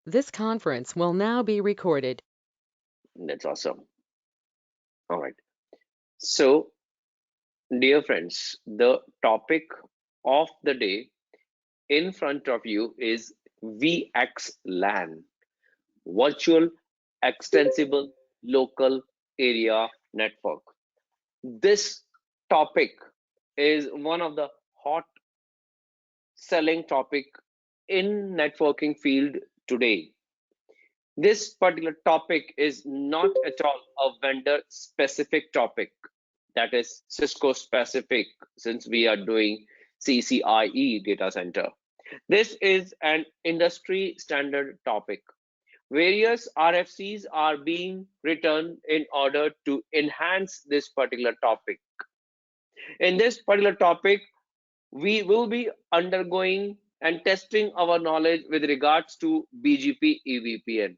This conference will now be recorded. That's awesome. All right. So, dear friends, the topic of the day in front of you is Vxlan, Virtual Extensible Local Area Network. This topic is one of the hot selling topic in networking field today. This particular topic is not at all a vendor specific topic, that is Cisco specific, since we are doing CCIE data center. This is an industry standard topic. Various RFCs are being written in order to enhance this particular topic. In this particular topic, we will be undergoing and testing our knowledge with regards to BGP EVPN.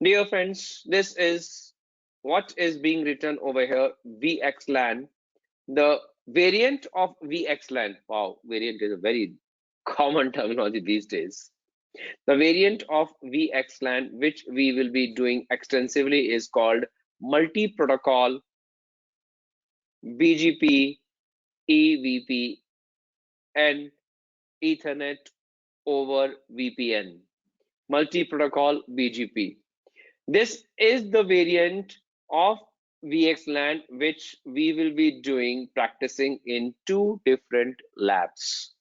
Dear friends, this is what is being written over here, Vxlan. The variant of Vxlan, wow, variant is a very common terminology these days. The variant of Vxlan, which we will be doing extensively, is called multi-protocol BGP EVPN Ethernet over VPN. Multi-protocol BGP. This is the variant of Vxlan which we will be doing practicing in two different labs.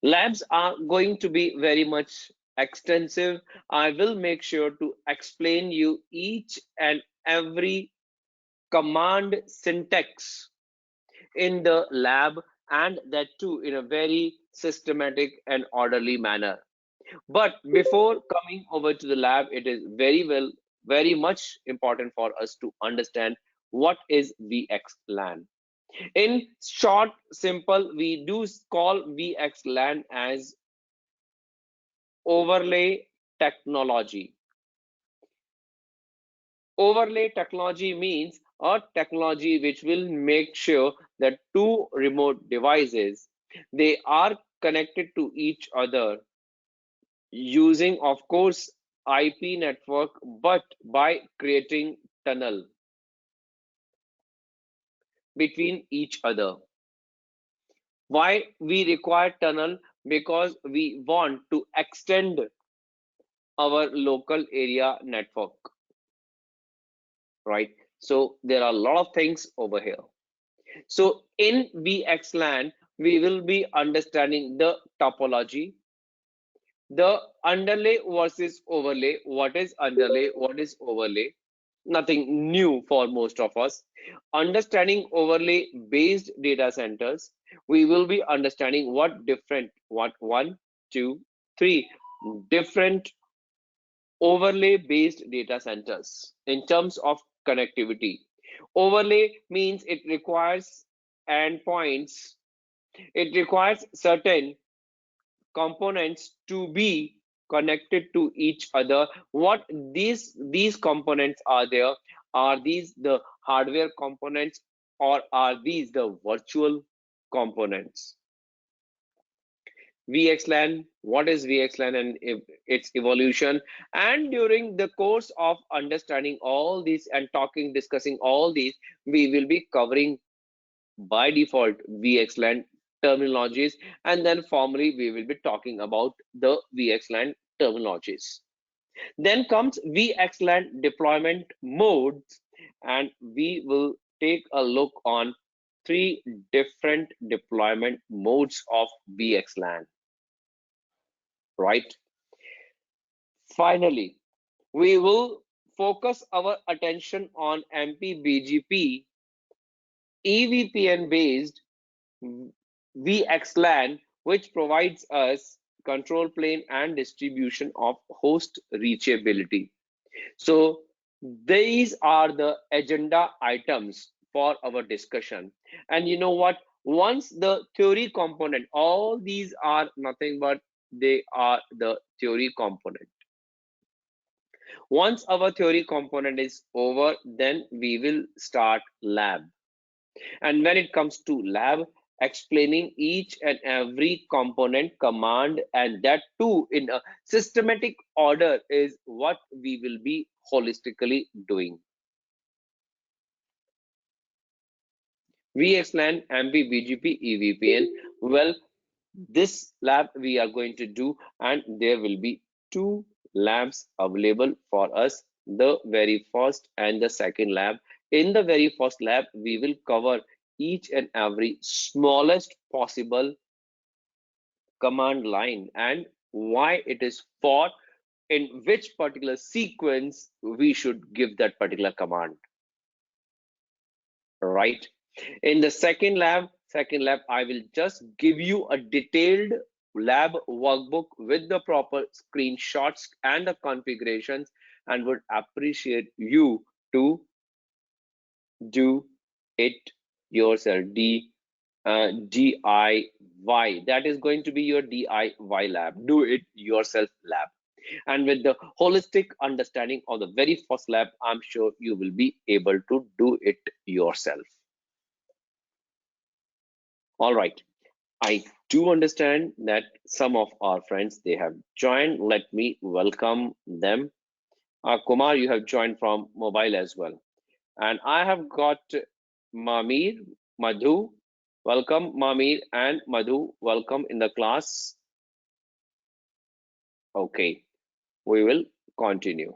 Labs are going to be very much extensive. I will make sure to explain you each and every command syntax in the lab, and that too in a very systematic and orderly manner. But before coming over to the lab, it is very much important for us to understand what is Vxlan. In short, simple, we do call Vxlan as overlay technology. Overlay technology means a technology which will make sure that two remote devices, they are connected to each other using, of course, IP network, but by creating tunnel between each other. Why we require tunnel? Because we want to extend our local area network, right? So there are a lot of things over here. So in Vxlan, we will be understanding the topology, the underlay versus overlay. What is underlay? What is overlay? Nothing new for most of us. Understanding overlay based data centers, we will be understanding what different, what one, two, three different overlay based data centers in terms of connectivity. Overlay means it requires endpoints, it requires certain components to be connected to each other. What these components are there? Are these the hardware components, or are these the virtual components? Vxlan, what is Vxlan and its evolution? And during the course of understanding all these and discussing all these, we will be covering by default Vxlan terminologies, and then formally we will be talking about the Vxlan terminologies. Then comes Vxlan deployment modes, and we will take a look on three different deployment modes of Vxlan, right? Finally, we will focus our attention on MPBGP EVPN based Vxlan, which provides us control plane and distribution of host reachability. So these are the agenda items for our discussion. And you know what? Once the theory component, all these are nothing but they are the theory component. Once our theory component is over, then we will start lab. And when it comes to lab, explaining each and every component command, and that too in a systematic order is what we will be holistically doing. Vxlan, MP, BGP, EVPN. Well, this lab we are going to do, and there will be two labs available for us, the very first and the second lab. In the very first lab, we will cover each and every smallest possible command line and why it is for, in which particular sequence we should give that particular command, right? In the second lab, I will just give you a detailed lab workbook with the proper screenshots and the configurations, and would appreciate you to do it yourself. DIY, that is going to be your DIY lab, do it yourself lab. And with the holistic understanding of the very first lab, I'm sure you will be able to do it yourself. All right, I do understand that some of our friends, they have joined. Let me welcome them. Kumar, you have joined from mobile as well. And I have got Mamir, Madhu. Welcome, Mamir and Madhu. Welcome in the class. Okay, we will continue.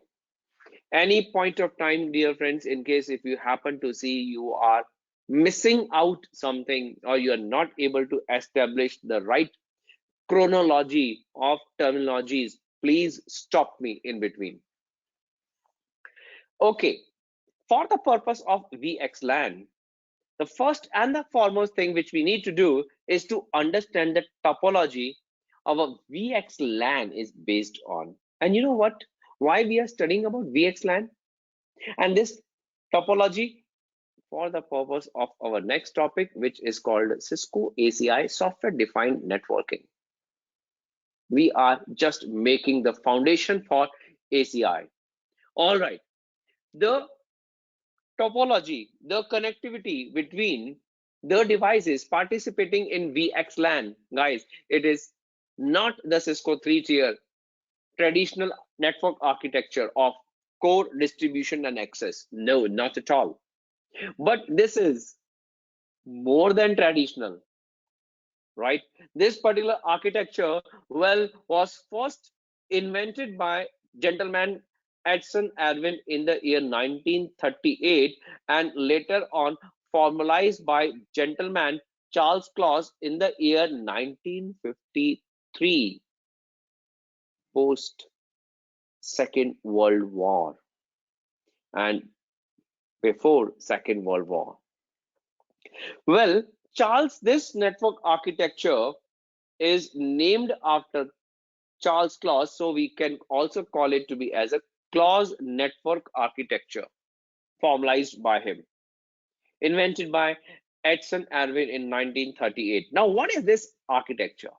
Any point of time, dear friends, in case if you happen to see you are missing out something, or you are not able to establish the right chronology of terminologies, please stop me in between. Okay, for the purpose of Vxlan, the first and the foremost thing which we need to do is to understand the topology our Vxlan is based on. And you know what? Why we are studying about Vxlan and this topology? For the purpose of our next topic, which is called Cisco ACI software defined networking. We are just making the foundation for ACI. All right, the topology, the connectivity between the devices participating in Vxlan, guys, it is not the Cisco 3-tier traditional network architecture of core, distribution, and access. No, not at all. But this is more than traditional, right? This particular architecture, well, was first invented by gentleman Edson Erwin in the year 1938, and later on formalized by gentleman Charles Claus in the year 1953, post Second World War and before Second World War. Well, Charles, this network architecture is named after Charles Claus, so we can also call it to be as a Claus network architecture, formalized by him, invented by Edson Erwin in 1938. Now, what is this architecture?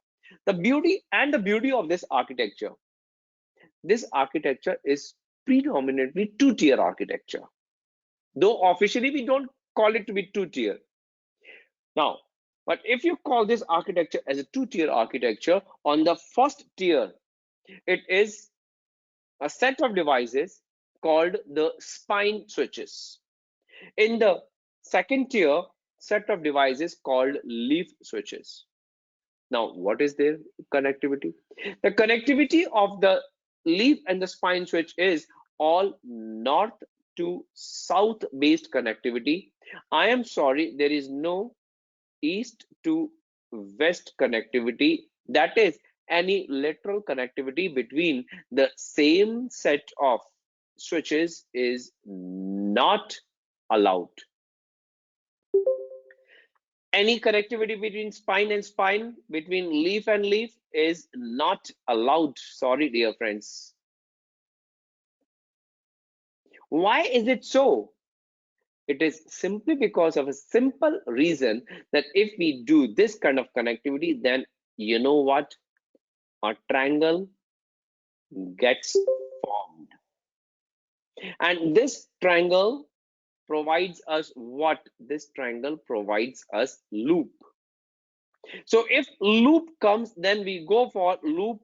The beauty of this architecture is predominantly two-tier architecture, though officially we don't call it to be two-tier. Now, but if you call this architecture as a two-tier architecture, on the first tier, it is a set of devices called the spine switches. In the second tier, set of devices called leaf switches. Now, what is their connectivity? The connectivity of the leaf and the spine switch is all north to south based connectivity. I am sorry, there is no east to west connectivity, that is any lateral connectivity between the same set of switches is not allowed. Any connectivity between spine and spine, between leaf and leaf, is not allowed. Sorry, dear friends. Why is it so? It is simply because of a simple reason that if we do this kind of connectivity, then you know what? A triangle gets formed. And this triangle provides us what? This triangle provides us loop. So if loop comes, then we go for loop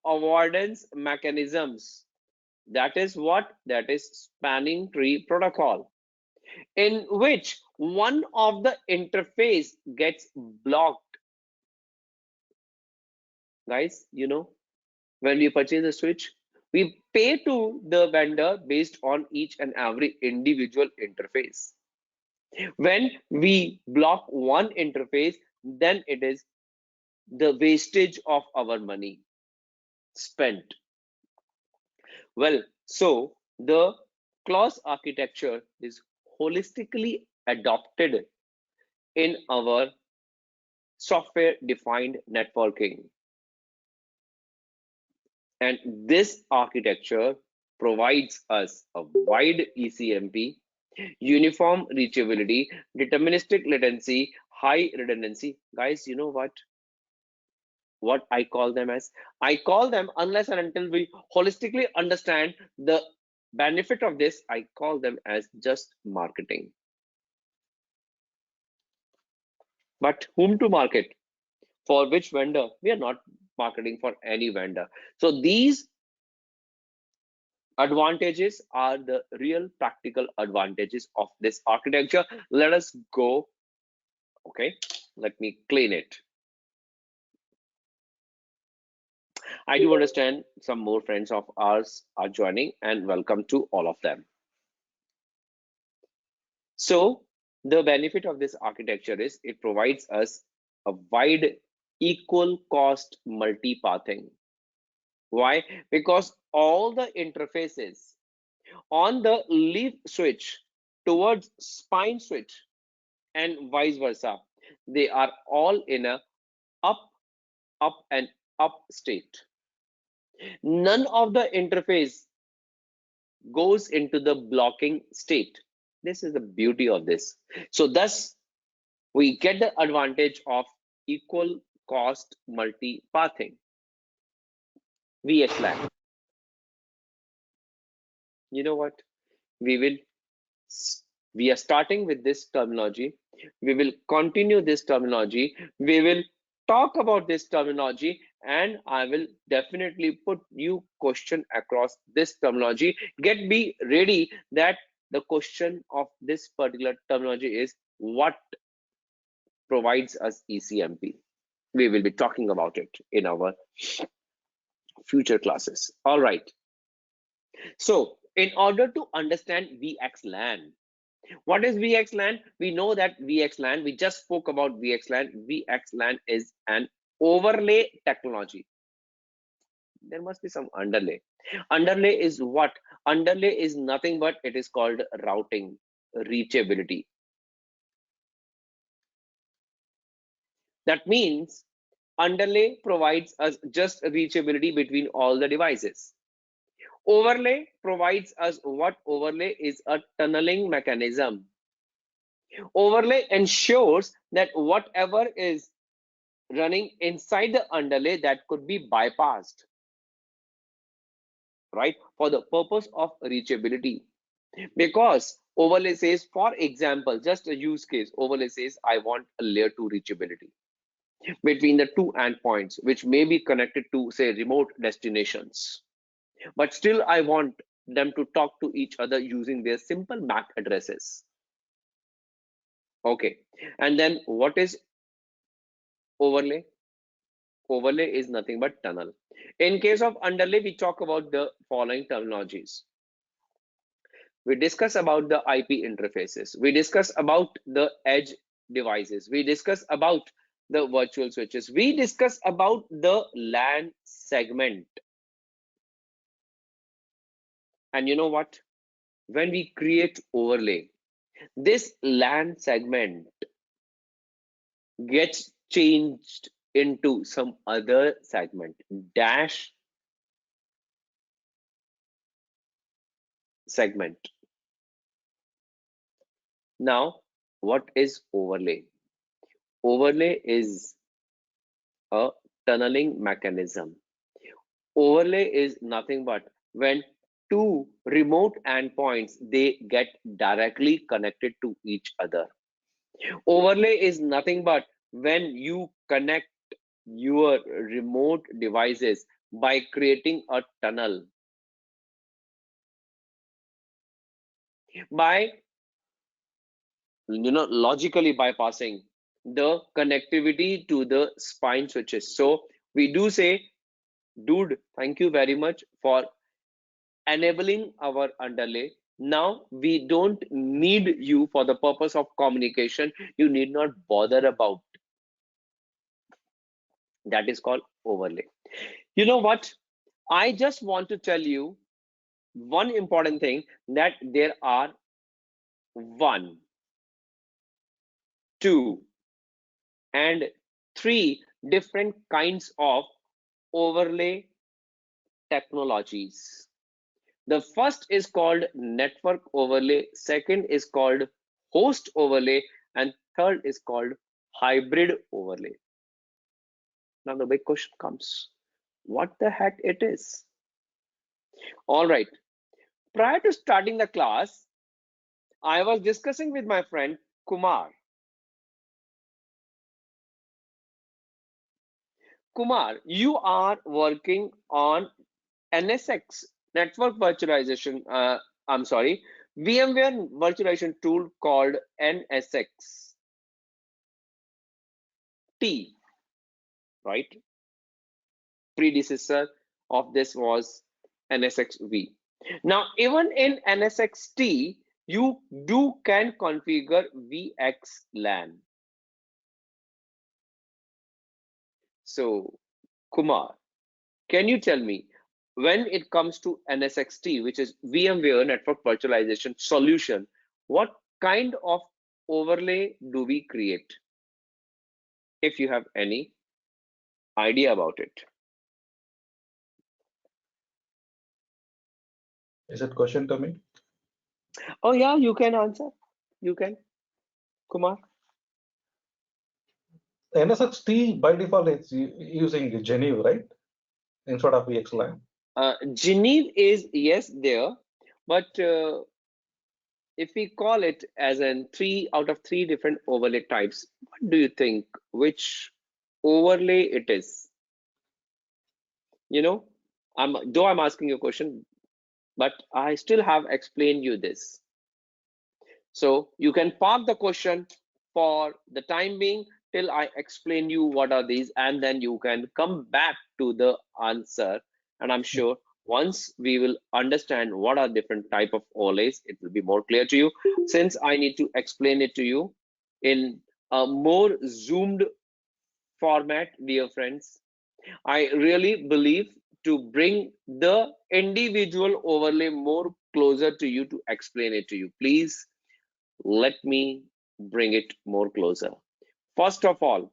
avoidance mechanisms. That is what? That is spanning tree protocol, in which one of the interface gets blocked. Guys, when we purchase a switch, we pay to the vendor based on each and every individual interface. When we block one interface, then it is the wastage of our money spent. Well, so the clause architecture is holistically adopted in our software defined networking. And this architecture provides us a wide ECMP, uniform reachability, deterministic latency, high redundancy. Guys, you know what I call them as? I call them, unless and until we holistically understand the benefit of this, I call them as just marketing. But whom to market? For which vendor? We are not marketing for any vendor. So these advantages are the real practical advantages of this architecture. Let us go. Okay, let me clean it. I do understand some more friends of ours are joining, and welcome to all of them. So the benefit of this architecture is it provides us a wide equal cost multipathing. Why? Because all the interfaces on the leaf switch towards spine switch and vice versa, they are all in a up, up and up state. None of the interface goes into the blocking state. This is the beauty of this. So thus we get the advantage of equal cost multipathing. Vxlan. You know what? We are starting with this terminology. We will continue this terminology. We will talk about this terminology, and I will definitely put you question across this terminology. Get be ready that the question of this particular terminology is what provides us ECMP. We will be talking about it in our future classes. All right. So in order to understand Vxlan, what is Vxlan? We know that Vxlan, we just spoke about Vxlan. Vxlan is an overlay technology. There must be some underlay. Underlay is what? Underlay is nothing but it is called routing, reachability. That means underlay provides us just reachability between all the devices. Overlay provides us what? Overlay is a tunneling mechanism. Overlay ensures that whatever is running inside the underlay, that could be bypassed, right, for the purpose of reachability. Because overlay says, for example, just a use case, overlay says I want a layer 2 reachability between the two endpoints which may be connected to, say, remote destinations, but still I want them to talk to each other using their simple MAC addresses. Okay, and then what is overlay? Overlay is nothing but tunnel. In case of underlay, we talk about the following terminologies. We discuss about the IP interfaces. We discuss about the edge devices. We discuss about the virtual switches. We discuss about the LAN segment. And you know what? When we create overlay, this LAN segment gets changed into some other segment, dash segment. Now, what is overlay? Overlay is a tunneling mechanism. Overlay is nothing but when two remote endpoints, they get directly connected to each other. Overlay is nothing but when you connect your remote devices by creating a tunnel, by logically bypassing the connectivity to the spine switches. So we do say, dude, thank you very much for enabling our underlay. Now we don't need you for the purpose of communication. You need not bother about. That is called overlay. You know what? I just want to tell you one important thing, that there are 1, 2, and 3 different kinds of overlay technologies. The first is called network overlay, second is called host overlay, and third is called hybrid overlay. Now the big question comes, what the heck it is? All right, prior to starting the class, I was discussing with my friend Kumar. Kumar, you are working on NSX, network virtualization, I'm sorry, VMware virtualization tool called NSX T, right? Predecessor of this was NSX-V. Now, even in NSX-T, you can configure Vxlan. So, Kumar, can you tell me, when it comes to NSX-T, which is VMware Network Virtualization Solution, what kind of overlay do we create? If you have any idea about it. Is it question to me? Oh yeah, you can answer. You can, Kumar. NSXT by default is using Geneva, right? Instead of Vxlan. Geneve is yes there, but if we call it as in 3 out of 3 different overlay types, what do you think? Which overlay it is? You know, I'm asking you a question, but I still have explained you this. So you can park the question for the time being till I explain you what are these, and then you can come back to the answer. And I'm sure once we will understand what are different type of overlays, it will be more clear to you. Since I need to explain it to you in a more zoomed format, dear friends, I really believe to bring the individual overlay more closer to you, to explain it to you. Please let me bring it more closer. First of all,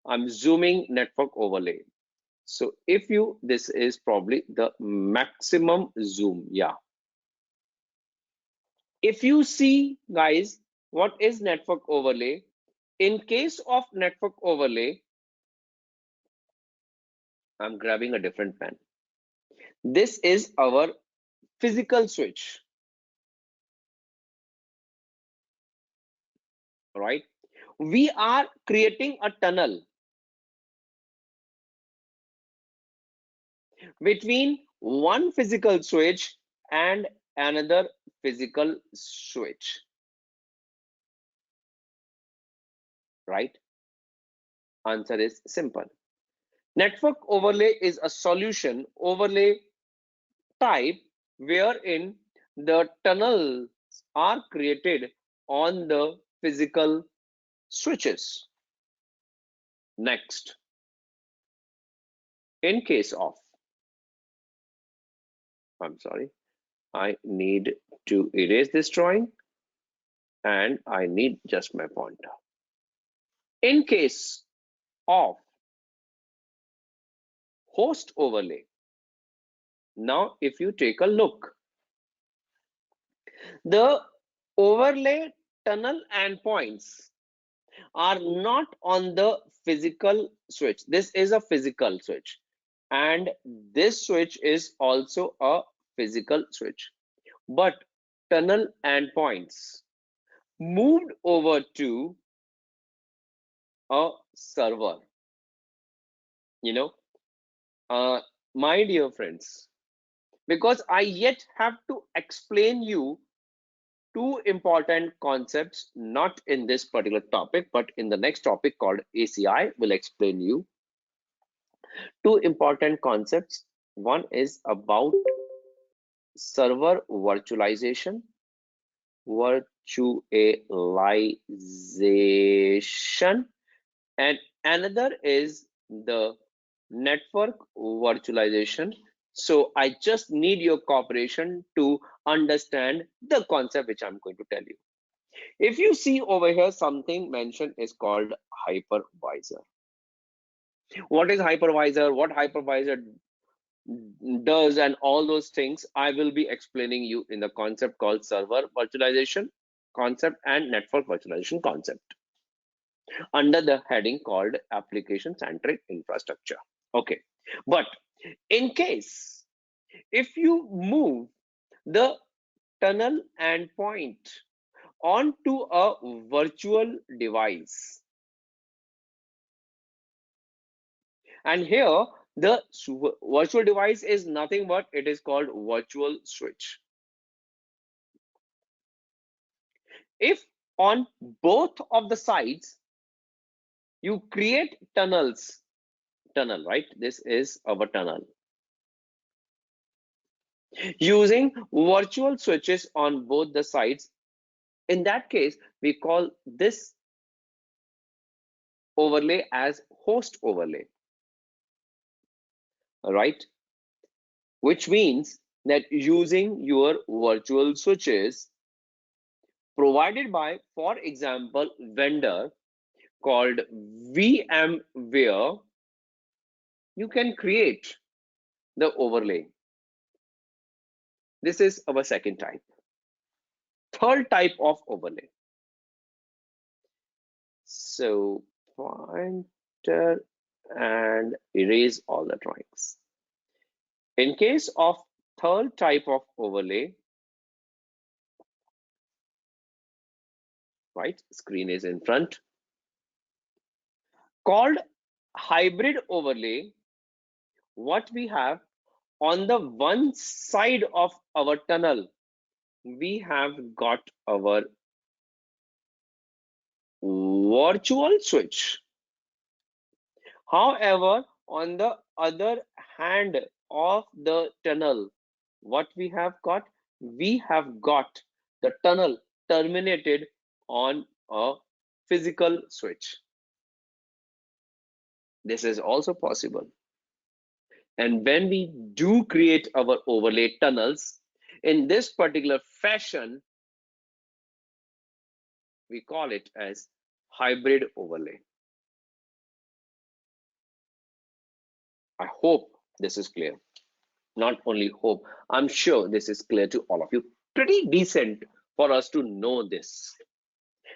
I'm zooming network overlay. So if you, this is probably the maximum zoom. Yeah. If you see, guys, what is network overlay? In case of network overlay, I'm grabbing a different pen. This is our physical switch. Right? We are creating a tunnel between one physical switch and another physical switch, right? Answer is simple. Network overlay is a solution overlay type wherein the tunnels are created on the physical switches. Next, in case of, I'm sorry, I need to erase this drawing and I need just my pointer. In case of host overlay, now if you take a look, the overlay tunnel endpoints are not on the physical switch. This is a physical switch, and this switch is also a physical switch, but tunnel endpoints moved over to a server. My dear friends, because I yet have to explain you two important concepts, not in this particular topic, but in the next topic called ACI, will explain you two important concepts. One is about server virtualization, and another is the network virtualization. So I just need your cooperation to understand the concept which I'm going to tell you. If you see over here, something mentioned is called hypervisor. What is hypervisor? What hypervisor does and all those things I will be explaining you in the concept called server virtualization concept and network virtualization concept under the heading called application centric infrastructure. Okay, but in case if you move the tunnel endpoint onto a virtual device, and here the virtual device is nothing but it is called virtual switch. If on both of the sides you create tunnel, right? This is our tunnel. Using virtual switches on both the sides, in that case, we call this overlay as host overlay, right? Which means that using your virtual switches provided by, for example, vendor called VMware, you can create the overlay. This is our second type. Third type of overlay. So pointer and erase all the drawings. In case of third type of overlay, right, screen is in front, called hybrid overlay. What we have on the one side of our tunnel, we have got our virtual switch. However, on the other hand of the tunnel, what we have got? We have got the tunnel terminated on a physical switch. This is also possible. And when we do create our overlay tunnels in this particular fashion, we call it as hybrid overlay. I hope this is clear. Not only hope, I'm sure this is clear to all of you. Pretty decent for us to know this.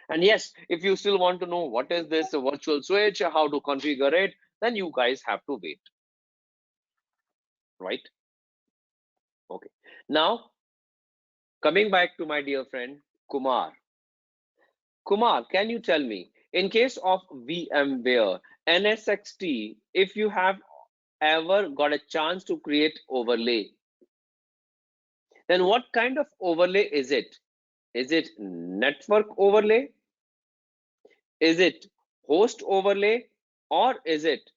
And yes, if you still want to know what is this virtual switch, how to configure it, then you guys have to wait, right? Okay. Now, coming back to my dear friend Kumar. Kumar, can you tell me, in case of VMware NSXT, if you have ever got a chance to create overlay, then what kind of overlay is it? Is it network overlay? Is it host overlay? Or is it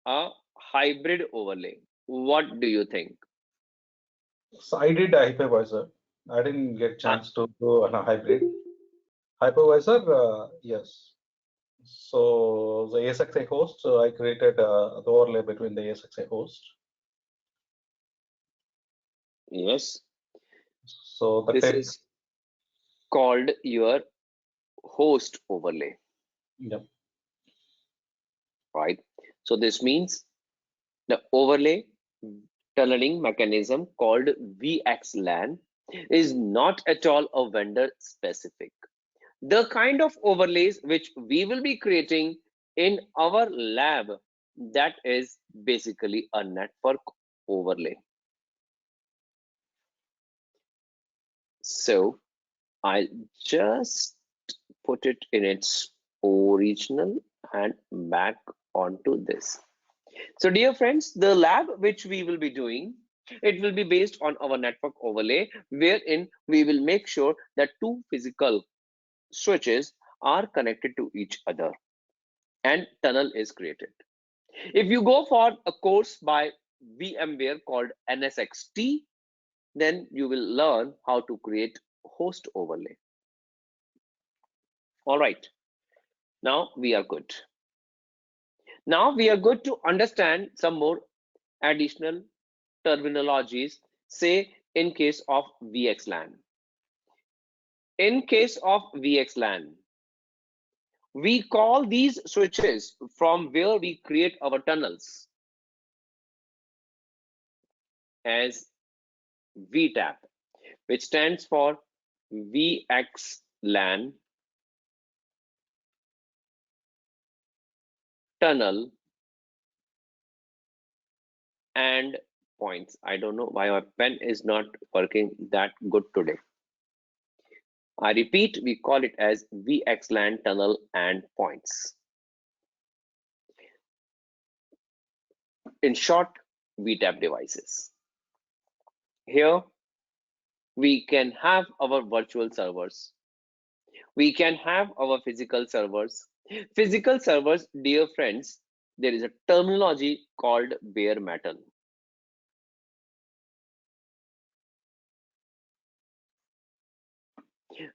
a hybrid overlay? What do you think? So I did a hypervisor. I didn't get chance to do a hybrid. Hypervisor, yes. So the ASXI host, I created the overlay between the ASXI host. Yes. So the This is called your host overlay. Yep. Right? So this means the overlay tunneling mechanism called Vxlan is not at all a vendor specific. The kind of overlays which we will be creating in our lab, that is basically a network overlay. So I'll just put it in its original and back onto this. So dear friends, the lab which we will be doing, it will be based on our network overlay, wherein we will make sure that two physical switches are connected to each other and tunnel is created. If you go for a course by VMware called NSXT, then you will learn how to create host overlay. All right, now we are good. Now we are good to understand some more additional terminologies, say in case of Vxlan. In case of Vxlan, we call these switches from where we create our tunnels as VTAP, which stands for Vxlan tunnel and points. I don't know why my pen is not working that good today. I repeat, we call it as Vxlan tunnel and points. In short, VTAP devices. Here we can have our virtual servers. We can have our physical servers. Physical servers, dear friends, there is a terminology called bare metal.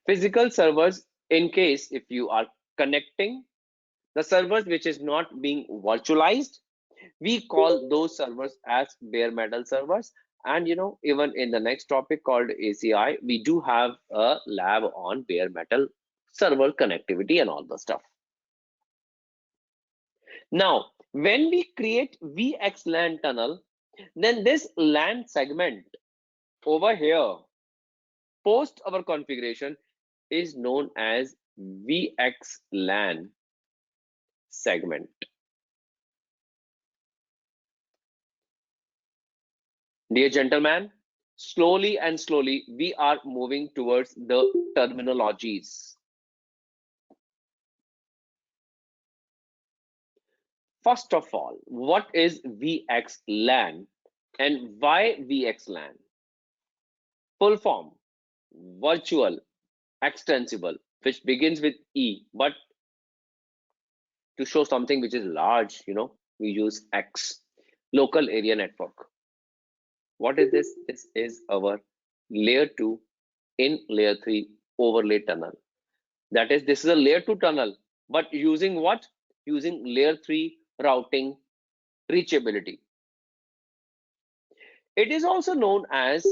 Physical servers, in case if you are connecting the servers which is not being virtualized, we call those servers as bare metal servers. And you know, even in the next topic called ACI, we do have a lab on bare metal server connectivity and all the stuff. Now, when we create VXLAN tunnel, then this LAN segment over here, post our configuration, is known as Vxlan segment. Dear gentlemen, slowly and slowly we are moving towards the terminologies. First of all, what is Vxlan and why Vxlan? Full form, virtual extensible, which begins with E, but to show something which is large, you know, we use X. Local area network. What is this? This is our layer 2 in layer 3 overlay tunnel. That is, this is a layer 2 tunnel, but using what? Using layer 3 routing reachability. It is also known as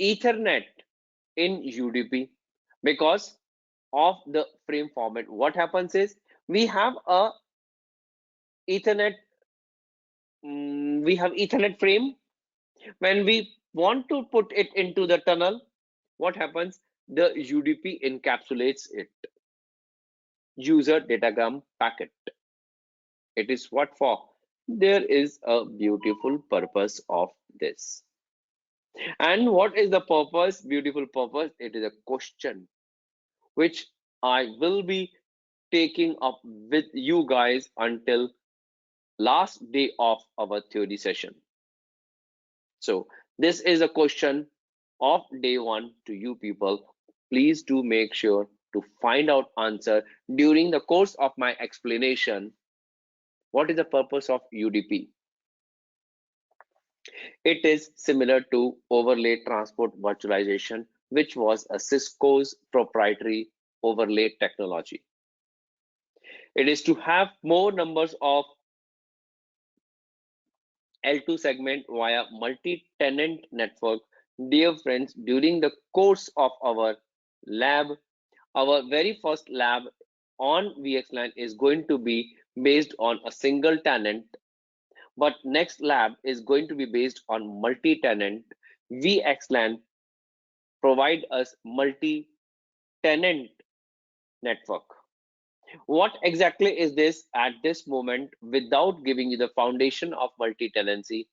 Ethernet in UDP because of the frame format. What happens is we have a Ethernet frame. When we want to put it into the tunnel, what happens? The UDP encapsulates it. User datagram packet. It is what for? There is a beautiful purpose of this. And what is the purpose? Beautiful purpose. It is a question which I will be taking up with you guys until last day of our theory session. So this is a question of day 1 to you people. Please do make sure to find out answer during the course of my explanation. What is the purpose of UDP? It is similar to overlay transport virtualization, which was a Cisco's proprietary overlay technology. It is to have more numbers of L2 segment via multi-tenant network. Dear friends, during the course of our lab, our very first lab on Vxlan is going to be based on a single tenant, but next lab is going to be based on multi-tenant. Vxlan provide us multi-tenant network. What exactly is this at this moment? Without giving you the foundation of multi-tenancy,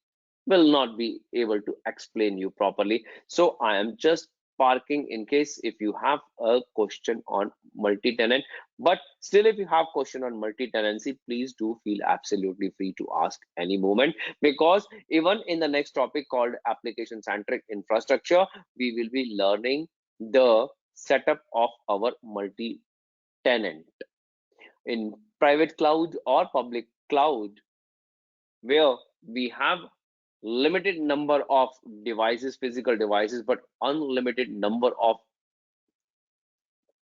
will not be able to explain you properly. So I am just parking in case if you have a question on multi-tenant. But still, if you have question on multi-tenancy, please do feel absolutely free to ask any moment, because even in the next topic called application centric infrastructure, we will be learning the setup of our multi-tenant in private cloud or public cloud, where we have limited number of devices, physical devices, but unlimited number of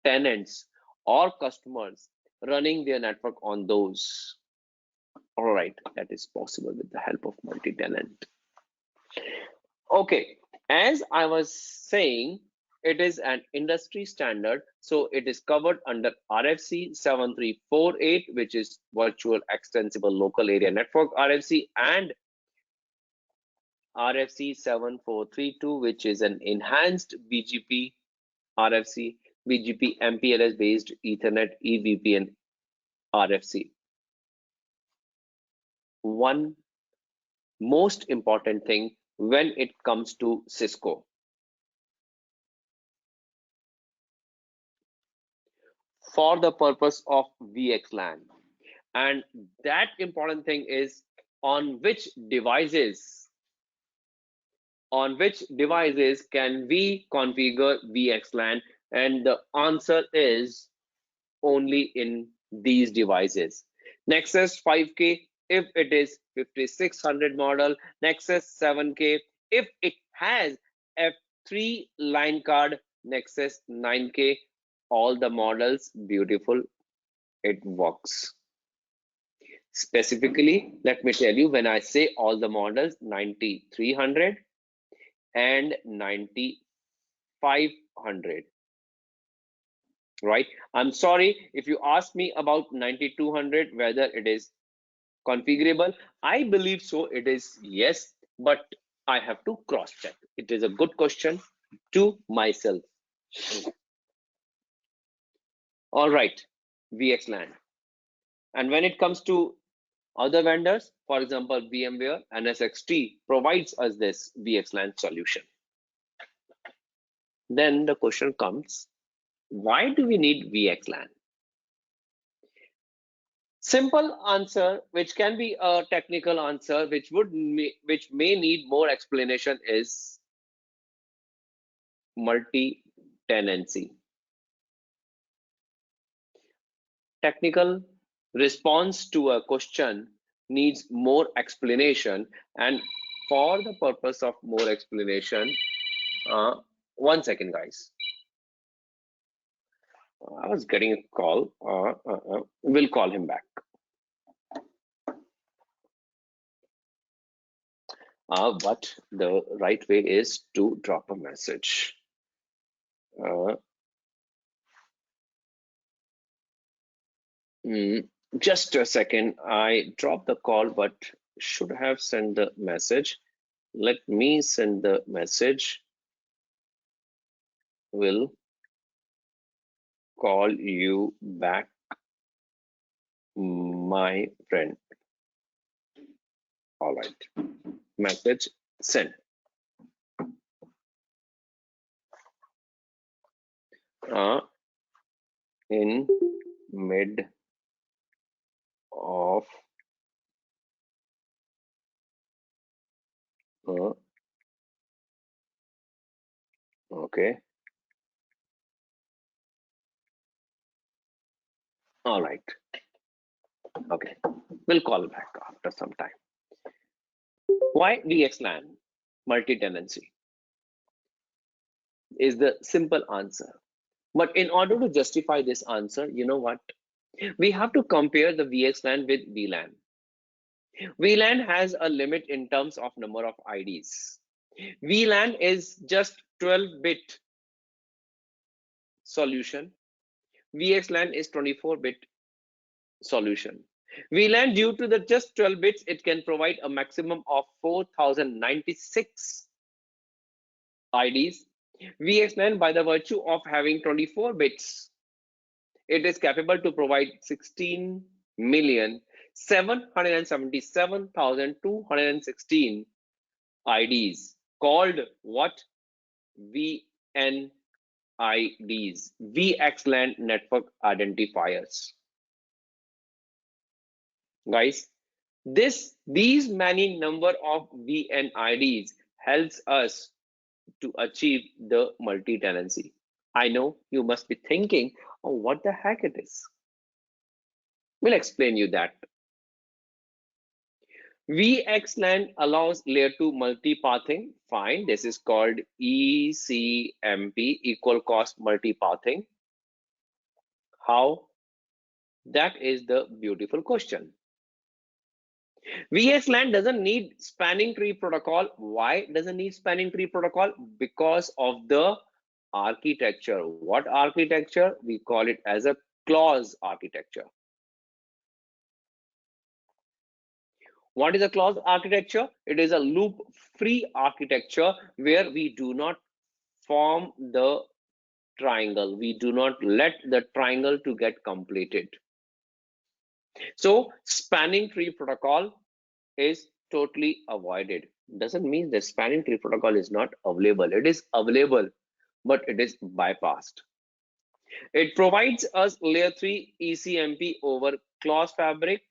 tenants or customers running their network on those. All right, that is possible with the help of multi-tenant. Okay, as I was saying, it is an industry standard, so it is covered under RFC 7348, which is Virtual Extensible Local Area Network RFC, and RFC 7432, which is an enhanced BGP RFC, BGP MPLS based Ethernet EVPN RFC. One most important thing when it comes to Cisco, for the purpose of Vxlan, and that important thing is on which devices can we configure Vxlan, and the answer is only in these devices. Nexus 5K if it is 5600 model, Nexus 7K if it has F3 line card, Nexus 9K, all the models beautiful, it works. Specifically, let me tell you, when I say all the models, 9300 and 9500, right? I'm sorry if you ask me about 9200 whether it is configurable. I believe so, it is, yes, but I have to cross check. It is a good question to myself. All right, Vxlan. And when it comes to other vendors, for example, VMware, NSXT provides us this Vxlan solution. Then the question comes, why do we need Vxlan? Simple answer, which can be a technical answer, which may need more explanation, is multi-tenancy. Technical response to a question needs more explanation, and for the purpose of more explanation, 1 second, guys. I was getting a call. We'll call him back. But the right way is to drop a message. Just a second. I dropped the call, but should have sent the message. Let me send the message. Will call you back, my friend. All right, message sent. In mid of okay. All right. Okay, we'll call back after some time. Why Vxlan multi-tenancy is the simple answer. But in order to justify this answer, you know what? We have to compare the Vxlan with Vlan. Vlan has a limit in terms of number of IDs. Vlan is just 12-bit solution. Vxlan is 24-bit solution. Vlan, due to the just 12 bits, it can provide a maximum of 4096 IDs. Vxlan, by the virtue of having 24 bits, it is capable to provide 16,777,216 IDs, called what? VNIDs, Vxlan network identifiers. Guys, these many number of VNIDs helps us to achieve the multi-tenancy. I know you must be thinking, oh, what the heck it is. We'll explain you that. Vxlan allows layer 2 multipathing. Fine, this is called ECMP, equal cost multipathing. How? That is the beautiful question. Vxlan doesn't need spanning tree protocol. Why doesn't need spanning tree protocol? Because of the architecture. What architecture? We call it as a clause architecture. What is a clause architecture? It is a loop-free architecture where we do not form the triangle. We do not let the triangle to get completed. So spanning tree protocol is totally avoided. Doesn't mean the spanning tree protocol is not available. It is available, but it is bypassed. It provides us layer 3 ECMP over clause fabric,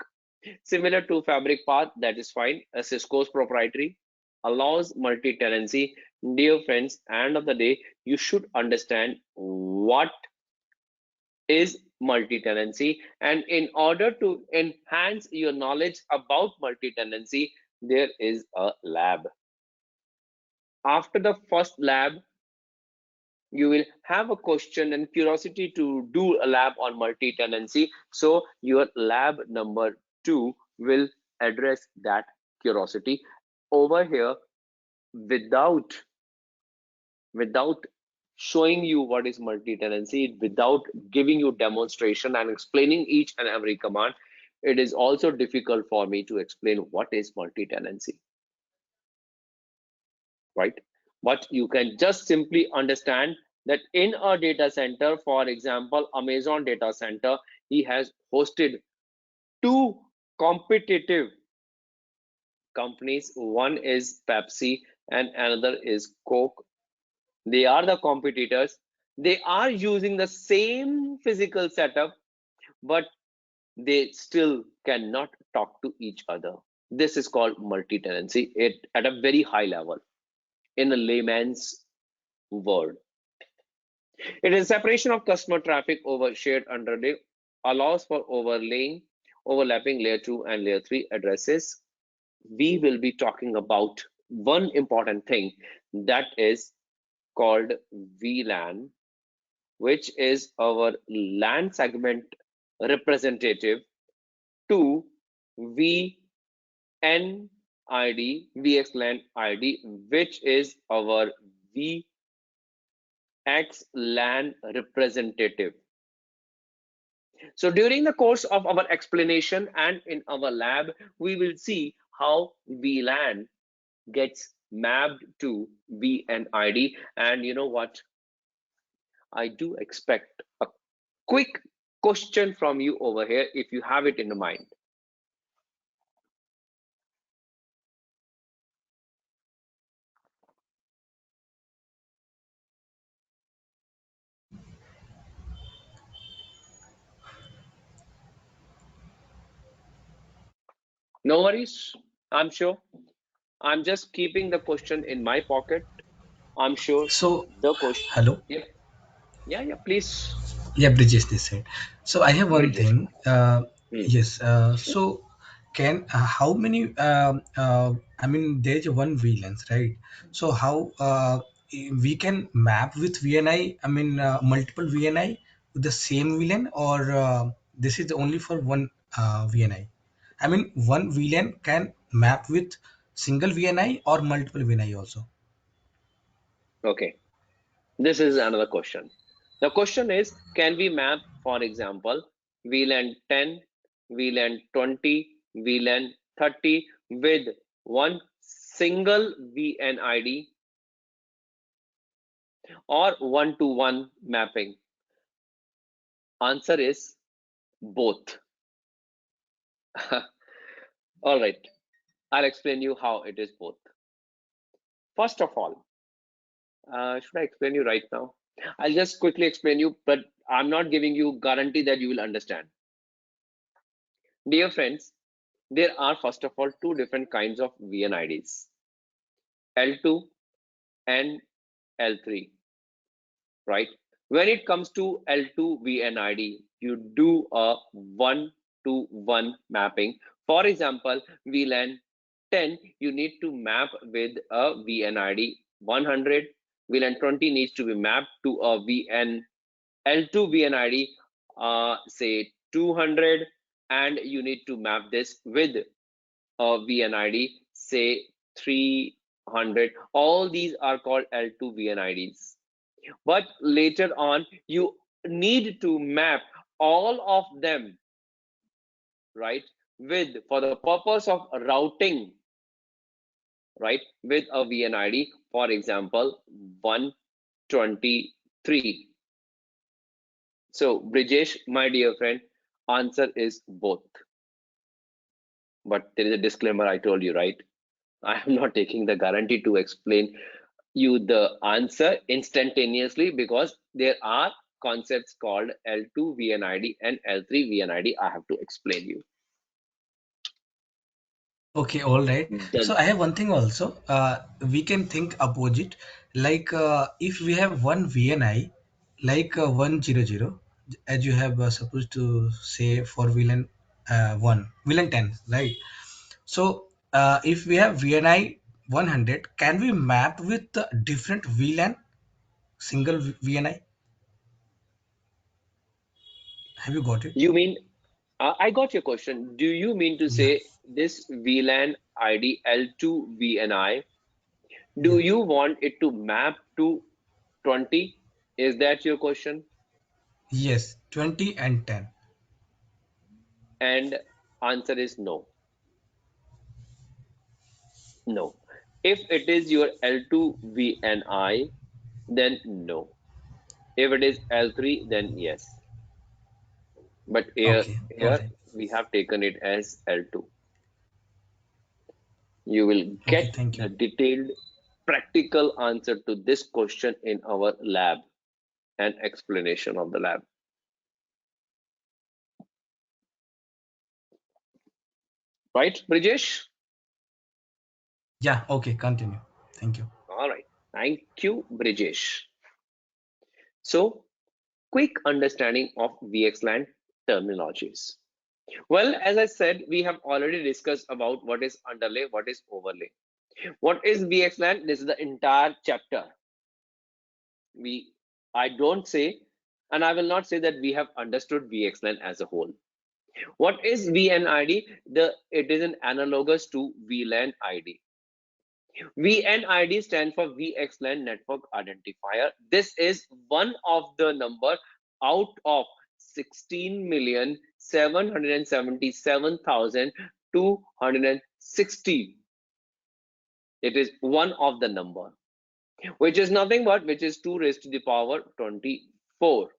similar to fabric path. That is fine. A Cisco's proprietary, allows multi-tenancy. Dear friends, end of the day, you should understand what is multi-tenancy, and in order to enhance your knowledge about multi-tenancy, there is a lab. After the first lab, you will have a question and curiosity to do a lab on multi-tenancy. So your lab number 2 will address that curiosity over here without showing you what is multi-tenancy, without giving you demonstration and explaining each and every command. It is also difficult for me to explain what is multi-tenancy, right? But you can just simply understand that in a data center, for example, Amazon data center, he has hosted 2 competitive companies. One is Pepsi and another is Coke. They are the competitors. They are using the same physical setup, but they still cannot talk to each other. This is called multi-tenancy at a very high level in a layman's word. It is separation of customer traffic over shared underlay, allows for overlapping layer 2 and layer 3 addresses. We will be talking about one important thing, that is called Vlan, which is our LAN segment representative to Vnid, Vxlan ID, which is our Vxlan representative. So during the course of our explanation and in our lab, we will see how Vlan gets mapped to Vnid. And you know what? I do expect a quick question from you over here if you have it in mind. No worries, I'm sure. I'm just keeping the question in my pocket. I'm sure So, the question. hello. Yep. Yeah, please. Yeah, Bridges this side. So I have one Bridges. thing. Hmm. Yes. So can how many? I mean, there's one VLANs, right? So how we can map with VNI? I mean, multiple VNI with the same VLAN, or this is only for one VNI? I mean, one VLAN can map with single VNI or multiple VNI also. Okay. This is another question. The question is, can we map, for example, VLAN 10, VLAN 20, VLAN 30 with one single VNID or one-to-one mapping? Answer is both. All right, I'll explain you how it is both. First of all, Should I explain you right now? I'll just quickly explain you, but I'm not giving you guarantee that you will understand. Dear friends, there are first of all two different kinds of VNIDs, L2 and L3, right? When it comes to L2 VNID, you do a 1-to-1 mapping. For example, VLAN 10, you need to map with a VNID 100. VLAN 20 needs to be mapped to a L2 VNID, say 200, and you need to map this with a VNID, say 300. All these are called L2 VNIDs. But later on, you need to map all of them, right, with for the purpose of routing, right, with a VNID, for example, 123. So, Brijesh, my dear friend, answer is both. But there is a disclaimer I told you, right? I am not taking the guarantee to explain you the answer instantaneously, because there are concepts called L2 VNID and L3 VNID I have to explain you. Okay, all right. So I have one thing also. We can think opposite. Like if we have one VNI, like 100, as you have supposed to say for VLAN 1, VLAN 10, right? So if we have VNI 100, can we map with the different VLAN, single VNI? Have you got it? You mean, I got your question. Do you mean to Yeah, say this VLAN ID L2 VNI, do yeah. you want it to map to 20? Is that your question? Yes, 20 and 10. And answer is no. No. If it is your L2 VNI, then no. If it is L3, then yes. But here Okay, all here right. we have taken it as L2. You will Okay, get thank you. the detailed practical answer to this question in our lab and explanation of the lab. Right, Brijesh? Yeah, okay, continue. Thank you. All right. Thank you, Brijesh. So, quick understanding of Vxlan terminologies. Well, as I said, we have already discussed about what is underlay, what is overlay. What is Vxlan? This is the entire chapter. I don't say, and I will not say that we have understood Vxlan as a whole. What is VNID? It is an analogous to VLAN ID. VNID stands for Vxlan Network Identifier. This is one of the number out of 16,777,260. It is one of the number, which is nothing but which is 2 raised to the power 24.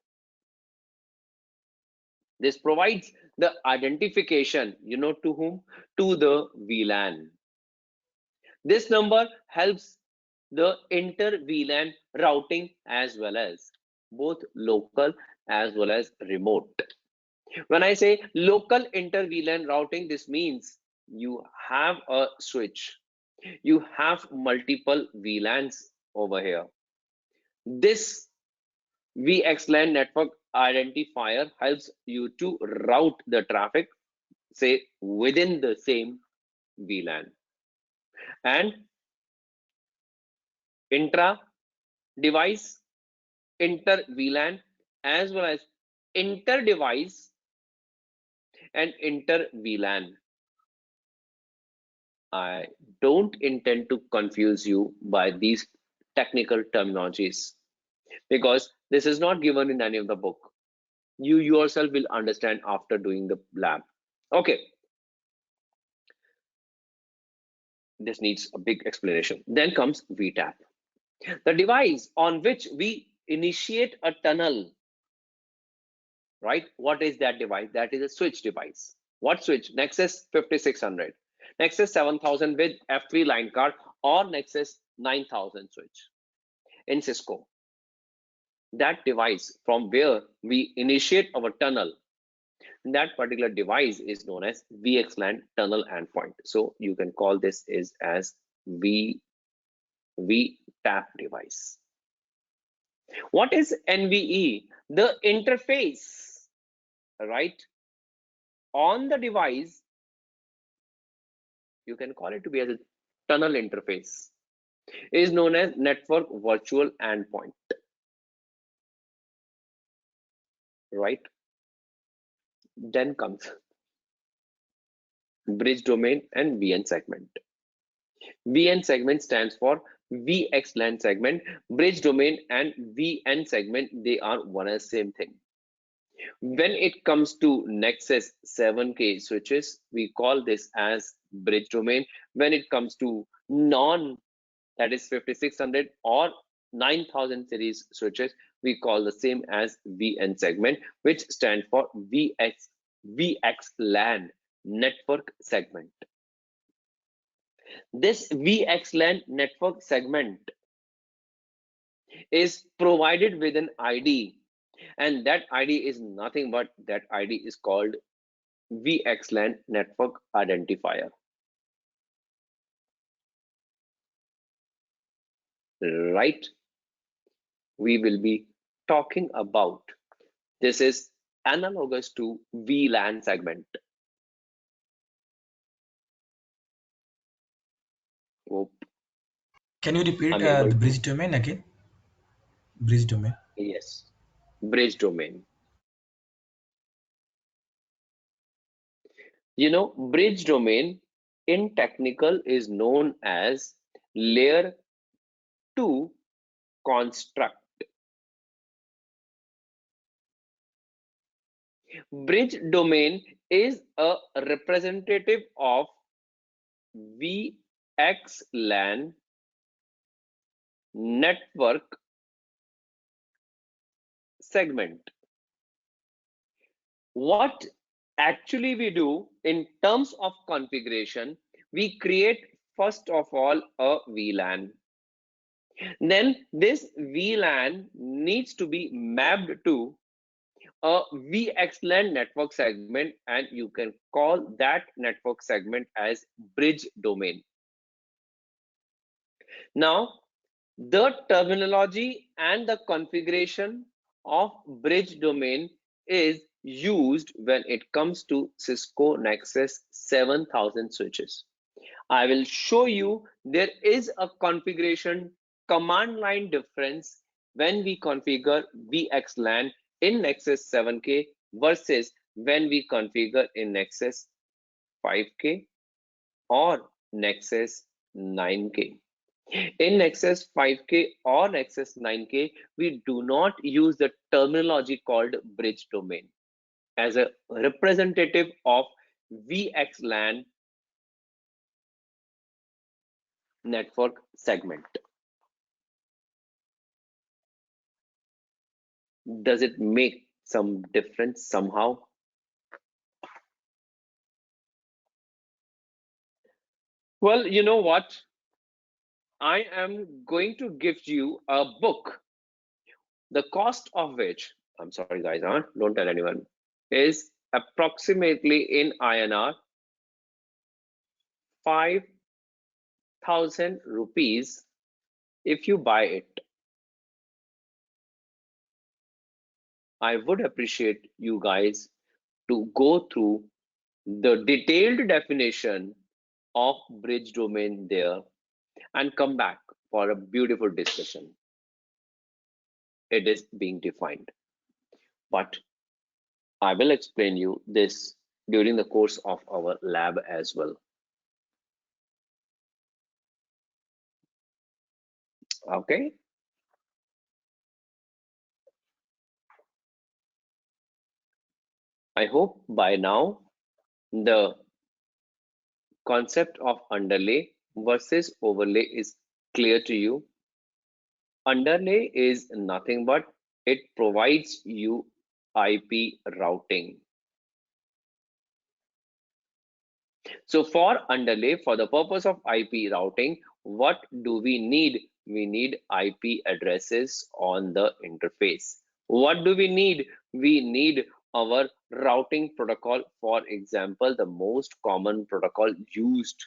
This provides the identification, to whom? To the VLAN. This number helps the inter-VLAN routing as well as both local as well as remote. When I say local inter-VLAN routing, this means you have a switch. You have multiple VLANs over here. This Vxlan network identifier helps you to route the traffic, say, within the same VLAN. And intra-device, inter-VLAN, as well as inter-device and inter-VLAN. I don't intend to confuse you by these technical terminologies, because this is not given in any of the book. You yourself will understand after doing the lab. Okay. This needs a big explanation. Then comes VTAP, the device on which we initiate a tunnel, right? What is that device? That is a switch device. What switch? Nexus 5600, Nexus 7000 with F3 line card, or Nexus 9000 switch. in Cisco. That device from where we initiate our tunnel, that particular device is known as Vxlan tunnel endpoint. So you can call this as VTAP device. What is NVE? The interface, right, on the device. You can call it to be as a tunnel interface, is known as network virtual endpoint, right? Then comes bridge domain and VN segment. VN segment stands for Vxlan segment. Bridge domain and VN segment, they are one and the same thing. When it comes to Nexus 7K switches, we call this as bridge domain. When it comes to that is 5600 or 9000 series switches, we call the same as VN segment, which stand for Vxlan network segment. This Vxlan network segment is provided with an ID, and that ID is nothing but that ID is called Vxlan network identifier. Right? We will be talking about this is analogous to VLAN segment. Can you repeat the bridge domain again? Bridge domain. Yes, bridge domain. You know, bridge domain in technical is known as layer 2 construct. Bridge domain is a representative of Vxlan network segment. What actually we do in terms of configuration, we create first of all a VLAN. Then this VLAN needs to be mapped to a Vxlan network segment, and you can call that network segment as bridge domain. Now, the terminology and the configuration of bridge domain is used when it comes to Cisco Nexus 7000 switches. I will show you there is a configuration command line difference when we configure Vxlan in Nexus 7K versus when we configure in Nexus 5K or Nexus 9K. In Nexus 5K or Nexus 9K, we do not use the terminology called bridge domain as a representative of Vxlan network segment. Does it make some difference somehow? Well, you know what? I am going to give you a book, the cost of which, I'm sorry guys, don't tell anyone, is approximately in INR 5,000 rupees if you buy it. I would appreciate you guys to go through the detailed definition of bridge domain there and come back for a beautiful discussion. It is being defined, but I will explain you this during the course of our lab as well. Okay. I hope by now the concept of underlay versus overlay is clear to you. Underlay is nothing but it provides you IP routing. So for underlay, for the purpose of IP routing, what do we need We need IP addresses on the interface. What do we need? We need our routing protocol. For example, the most common protocol used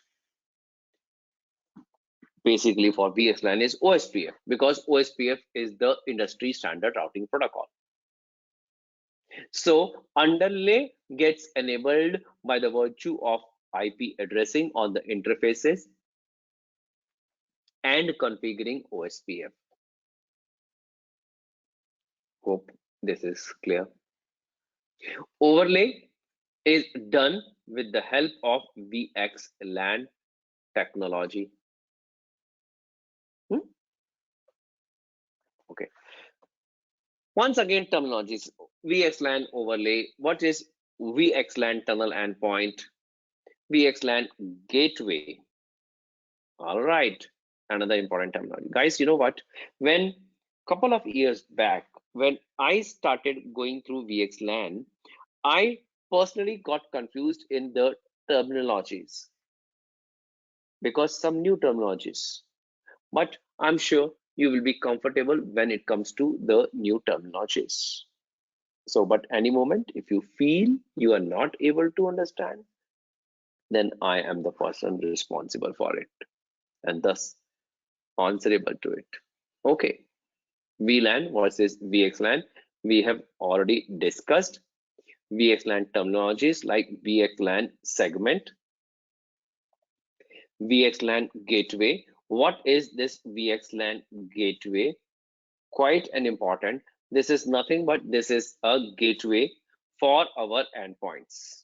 basically for Vxlan is OSPF, because OSPF is the industry standard routing protocol. So underlay gets enabled by the virtue of IP addressing on the interfaces and configuring OSPF. Hope this is clear. Overlay is done with the help of Vxlan technology. Okay. Once again, terminologies. Vxlan overlay. What is Vxlan tunnel endpoint? Vxlan gateway. All right. Another important terminology. Guys, you know what? When couple of years back, when I started going through Vxlan, I personally got confused in the terminologies because some new terminologies. But I'm sure you will be comfortable when it comes to the new terminologies. So, but any moment, if you feel you are not able to understand, then I am the person responsible for it and thus answerable to it. Okay, VLAN versus Vxlan. We have already discussed Vxlan terminologies like Vxlan segment, Vxlan gateway. What is this Vxlan gateway? Quite an important. This is nothing but this is a gateway for our endpoints.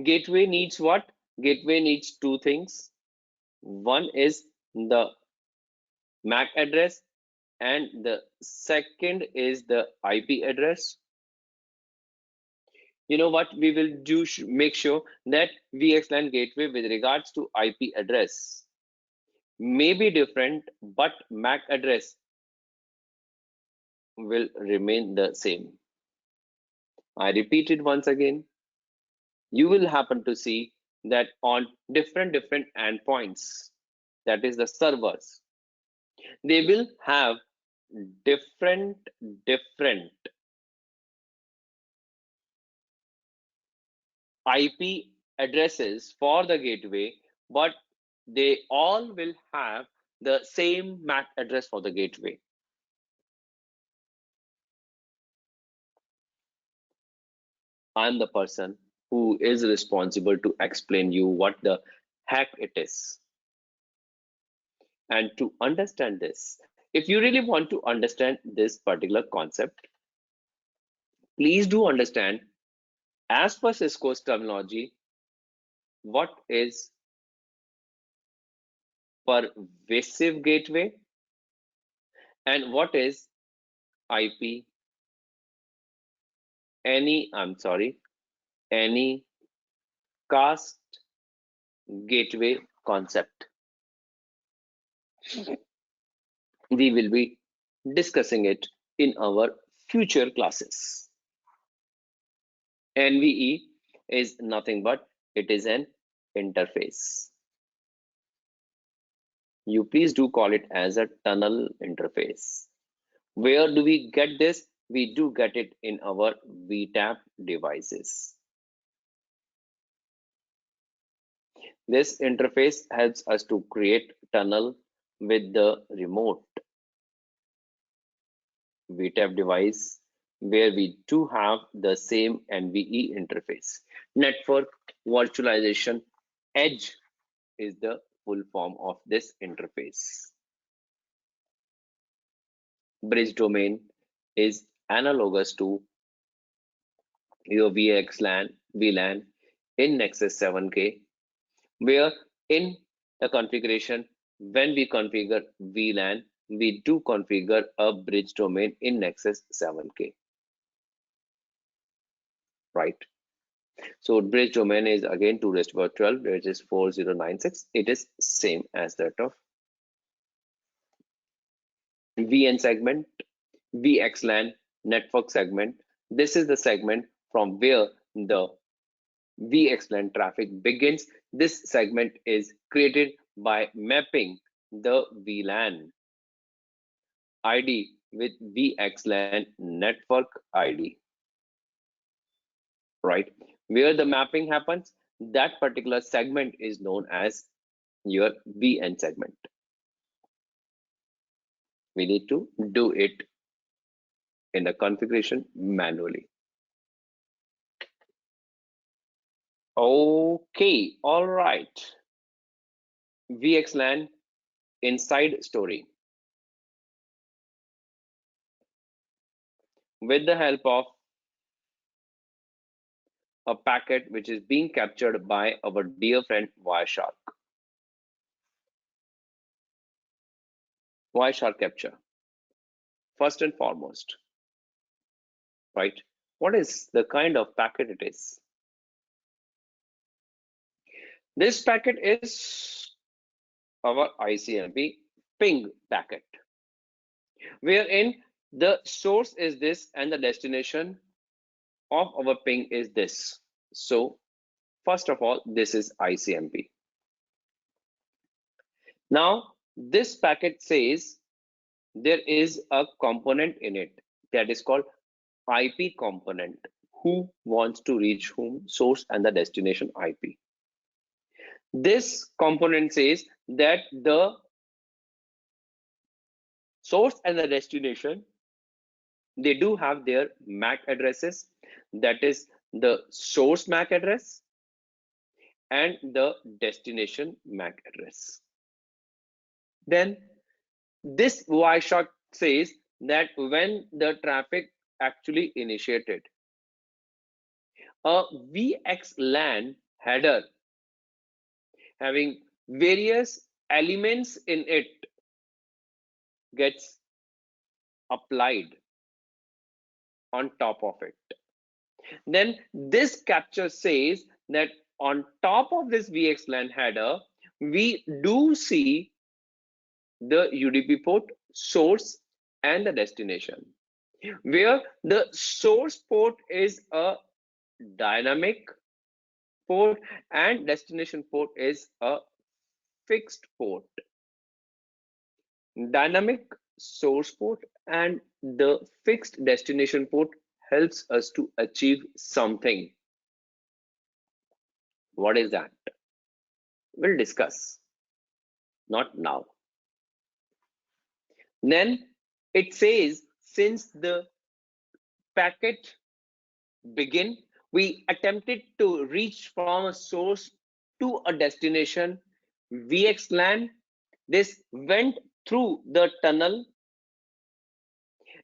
Gateway needs what? Gateway needs two things. One is the MAC address and the second is the IP address. You know what we will do? Make sure that Vxlan gateway with regards to IP address may be different, but MAC address will remain the same. I repeat it once again. You will happen to see that on different endpoints, that is the servers, they will have different IP addresses for the gateway, but they all will have the same MAC address for the gateway. I'm the person who is responsible to explain you what the heck it is. And to understand this, if you really want to understand this particular concept, please do understand, as per Cisco's terminology, what is pervasive gateway and what is IP any cast gateway concept. We will be discussing it in our future classes. NVE is nothing but it is an interface. You please do call it as a tunnel interface. Where do we get this? We do get it in our VTAP devices. This interface helps us to create tunnel with the remote VTAP device, where we do have the same NVE interface. Network virtualization edge is the full form of this interface. Bridge domain is analogous to your Vxlan in Nexus 7K, where in the configuration, when we configure VLAN, we do configure a bridge domain in Nexus 7K, right? So bridge domain is again 2 raised to the power 12, which is 4096. It is same as that of VN segment, Vxlan network segment. This is the segment from where the Vxlan traffic begins. This segment is created by mapping the VLAN ID with Vxlan network ID, right? Where the mapping happens, that particular segment is known as your VN segment. We need to do it in the configuration manually. Okay, all right. Vxlan inside story. With the help of a packet which is being captured by our dear friend Wireshark. Wireshark capture. First and foremost, right? What is the kind of packet it is? This packet is our ICMP ping packet, wherein the source is this and the destination of our ping is this. So first of all, this is ICMP. Now this packet says there is a component in it that is called IP component. Who wants to reach whom, source and the destination IP. This component says that the source and the destination, they do have their MAC addresses, that is the source MAC address and the destination MAC address. Then this Wireshark says that when the traffic actually initiated, a Vxlan header having various elements in it gets applied on top of it. Then this capture says that on top of this Vxlan header, we do see the UDP port, source and the destination, where the source port is a dynamic port and destination port is a fixed port. Dynamic source port and the fixed destination port helps us to achieve something. What is that? We'll discuss, not now. Then it says, since the packet begin, we attempted to reach from a source to a destination Vxlan. This went through the tunnel.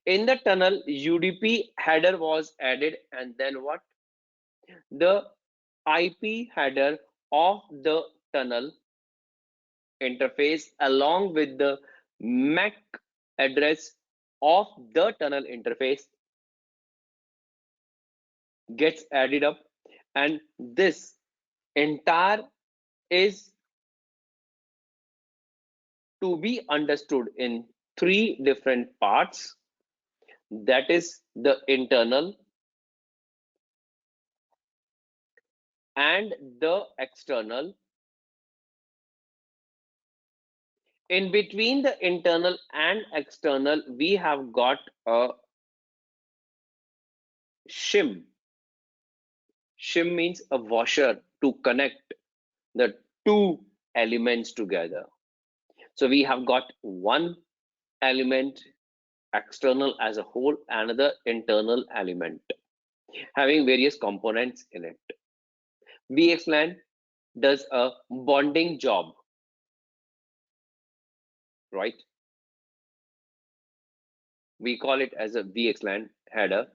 In the tunnel, UDP header was added, and then what? The IP header of the tunnel interface along with the MAC address of the tunnel interface gets added up, and this entire is to be understood in three different parts, that is the internal and the external. In between the internal and external, we have got a shim. Shim means a washer to connect the two elements together. So we have got one element external as a whole, another internal element having various components in it. Vxlan does a bonding job, right? We call it as a Vxlan header.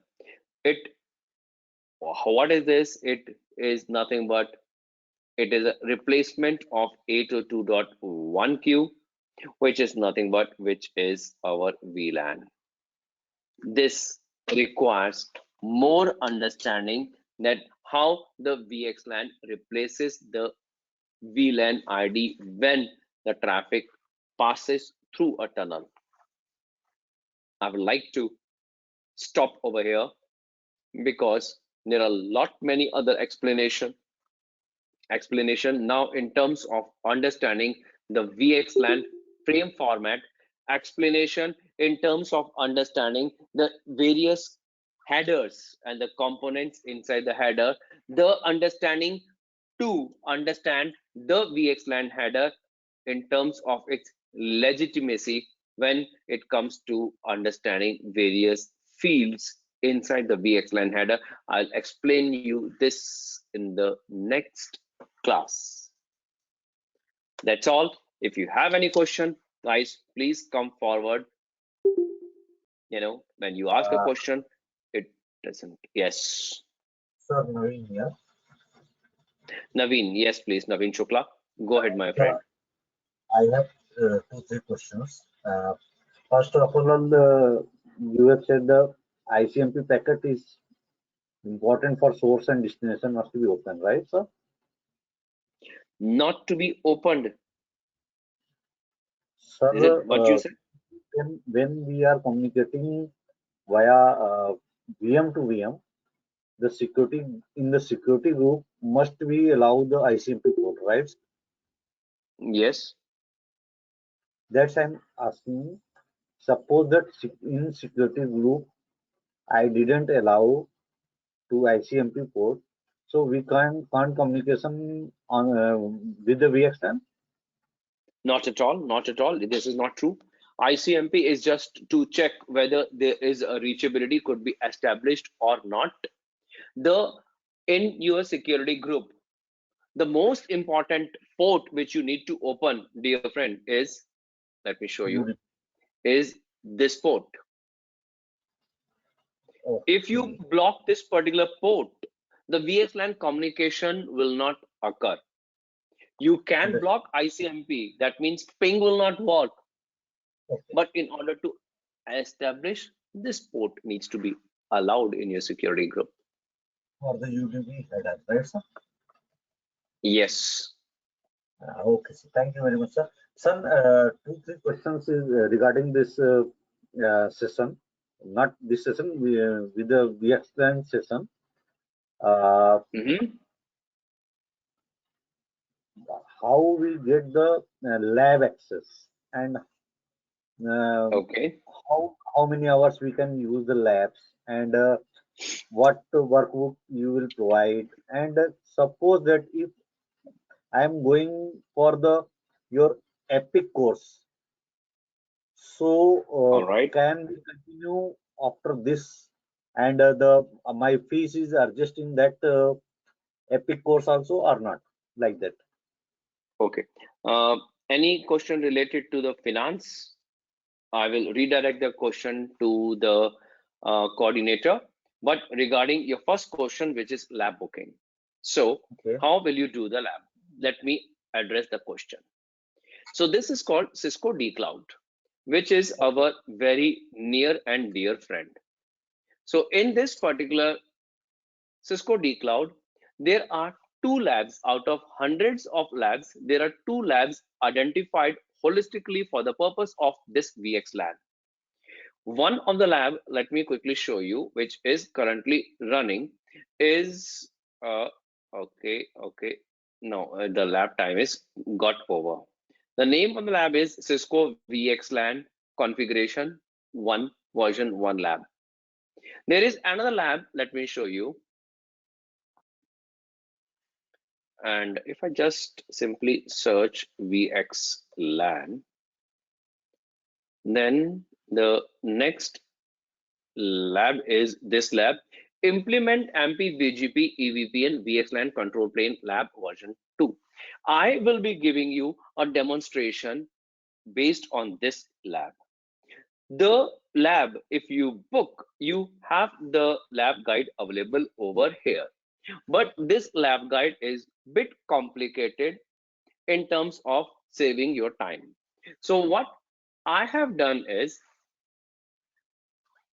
What is this? It is nothing but it is a replacement of 802.1q, which is nothing but which is our VLAN. This requires more understanding that how the Vxlan replaces the VLAN ID when the traffic passes through a tunnel. I would like to stop over here because there are many other explanation now in terms of understanding the Vxlan frame format, explanation in terms of understanding the various headers and the components inside the header, the understanding to understand the Vxlan header in terms of its legitimacy when it comes to understanding various fields inside the Vxlan header. I'll explain you this in the next class. That's all. If you have any question, guys, please come forward. When you ask a question, it doesn't. Yes. Sir, Naveen here. Naveen, yes, please. Naveen Shukla. Go ahead, my friend. I have 2-3 questions. First of all, you have said the ICMP packet is important for source and destination must be open, right, sir? Not to be opened. Sir, Is it what you said? when we are communicating via VM to VM, the security in the security group must be allow the ICMP port, right? Yes. That's I'm asking. Suppose that in security group I didn't allow to ICMP port, so we can't communication on with the Vxlan. Not at all. Not at all. This is not true. ICMP is just to check whether there is a reachability could be established or not. In your security group, the most important port which you need to open, dear friend, is, let me show you, is this port. Okay. If you block this particular port, the Vxlan communication will not occur. You can block ICMP, that means ping will not work. Okay. But in order to establish, this port needs to be allowed in your security group. For the UDP header, right, sir? Yes. Okay, sir. Thank you very much, sir. Sir, 2-3 questions is regarding this session, not this session, with the Vxlan session. How we get the lab access, and Okay. how many hours we can use the labs, and what workbook you will provide, and suppose that if I am going for your epic course, so All right. can we continue after this, and my fees is adjusting that epic course also or not, like that? Okay. Any question related to the finance? I will redirect the question to the coordinator. But regarding your first question, which is lab booking. So Okay. how will you do the lab? Let me address the question. So this is called Cisco dCloud, which is our very near and dear friend. So in this particular Cisco dCloud, there are 2 labs out of hundreds of labs. There are 2 labs identified holistically for the purpose of this Vxlan. One of the lab, let me quickly show you, which is currently running, is the lab time is got over. The name of the lab is Cisco VXLAN configuration 1 version 1 lab. There is another lab, let me show you. And if I just simply search Vxlan, then the next lab is this lab, implement MP BGP EVPN Vxlan control plane lab version 2. I will be giving you a demonstration based on this lab. The lab, if you book, you have the lab guide available over here. But this lab guide is bit complicated in terms of saving your time. So what I have done is,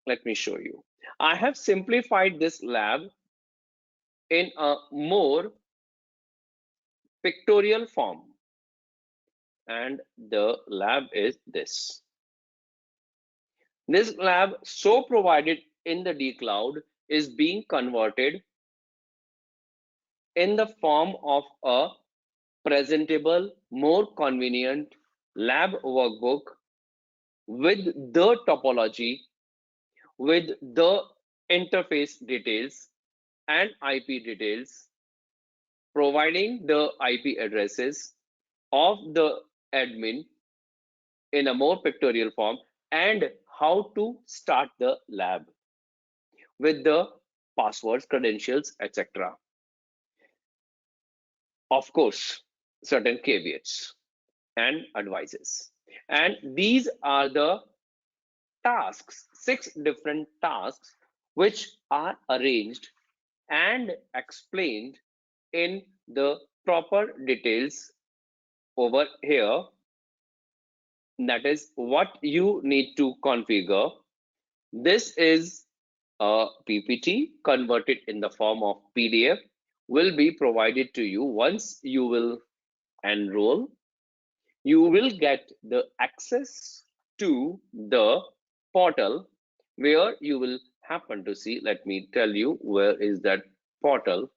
let me show you. I have simplified this lab in a more pictorial form. And the lab is this. This lab, so provided in the dCloud, is being converted in the form of a presentable, more convenient lab workbook with the topology, with the interface details and IP details, providing the IP addresses of the admin in a more pictorial form, and how to start the lab with the passwords, credentials, etc. Of course, certain caveats and advices. And these are the tasks, 6 different tasks, which are arranged and explained in the proper details over here. That is what you need to configure. This is a PPT converted in the form of PDF, will be provided to you. Once you will enroll, you will get the access to the portal where you will happen to see. Let me tell you where is that portal.